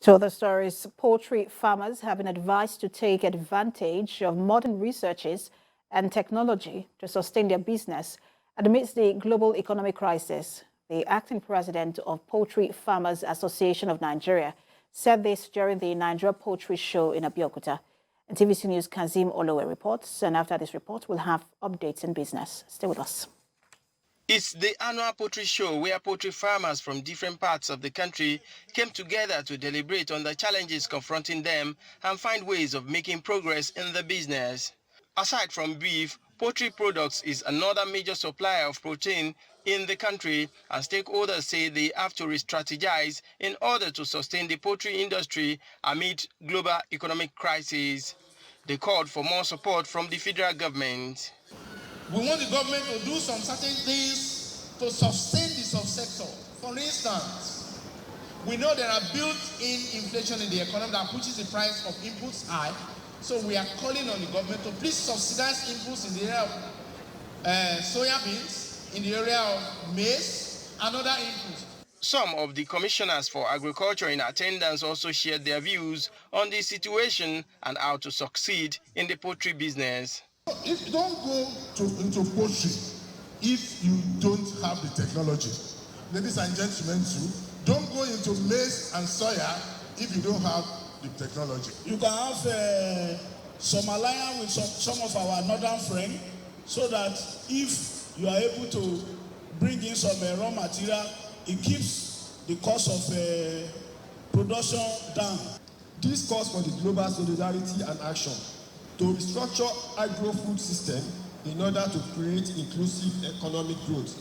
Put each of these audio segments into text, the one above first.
So the story is poultry farmers have been advised to take advantage of modern researches and technology to sustain their business amidst the global economic crisis. The acting president of Poultry Farmers Association of Nigeria said this during the Nigeria Poultry Show in Abeokuta. And TVC News' Kazim Olowe reports, and after this report, we'll have updates in business. Stay with us. It's the annual poultry show where poultry farmers from different parts of the country came together to deliberate on the challenges confronting them and find ways of making progress in the business. Aside from beef, poultry products is another major supplier of protein in the country, and stakeholders say they have to re-strategize in order to sustain the poultry industry amid global economic crisis. They called for more support from the federal government. We want the government to do some certain things to sustain the subsector. For instance, we know there are built-in inflation in the economy that pushes the price of inputs high. So we are calling on the government to please subsidize inputs in the area of soya beans, in the area of maize, and other inputs. Some of the commissioners for agriculture in attendance also shared their views on the situation and how to succeed in the poultry business. If you don't go into poultry if you don't have the technology. Ladies and gentlemen too, don't go into maize and soya if you don't have the technology. You can have some alliance with some of our northern friends so that if you are able to bring in some raw material, it keeps the cost of production down. This calls for the global solidarity and action to restructure agro-food system in order to create inclusive economic growth.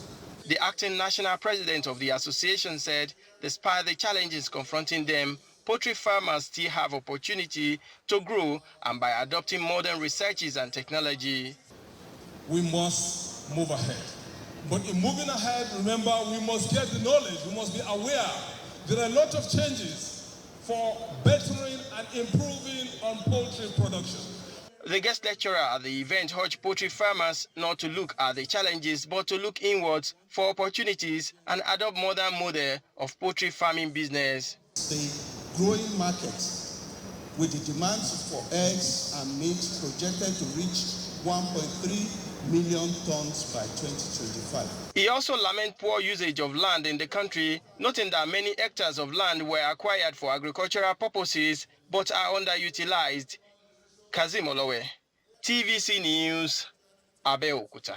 The acting national president of the association said, despite the challenges confronting them, poultry farmers still have opportunity to grow and by adopting modern researches and technology. We must move ahead. But in moving ahead, remember, we must get the knowledge, we must be aware. There are a lot of changes for bettering and improving on poultry production. The guest lecturer at the event urged poultry farmers not to look at the challenges but to look inwards for opportunities and adopt modern model of poultry farming business. The growing market with the demands for eggs and meat projected to reach 1.3 million tons by 2025. He also lamented poor usage of land in the country, noting that many hectares of land were acquired for agricultural purposes but are underutilized. Kazim Olowe, TVC News, Abeokuta.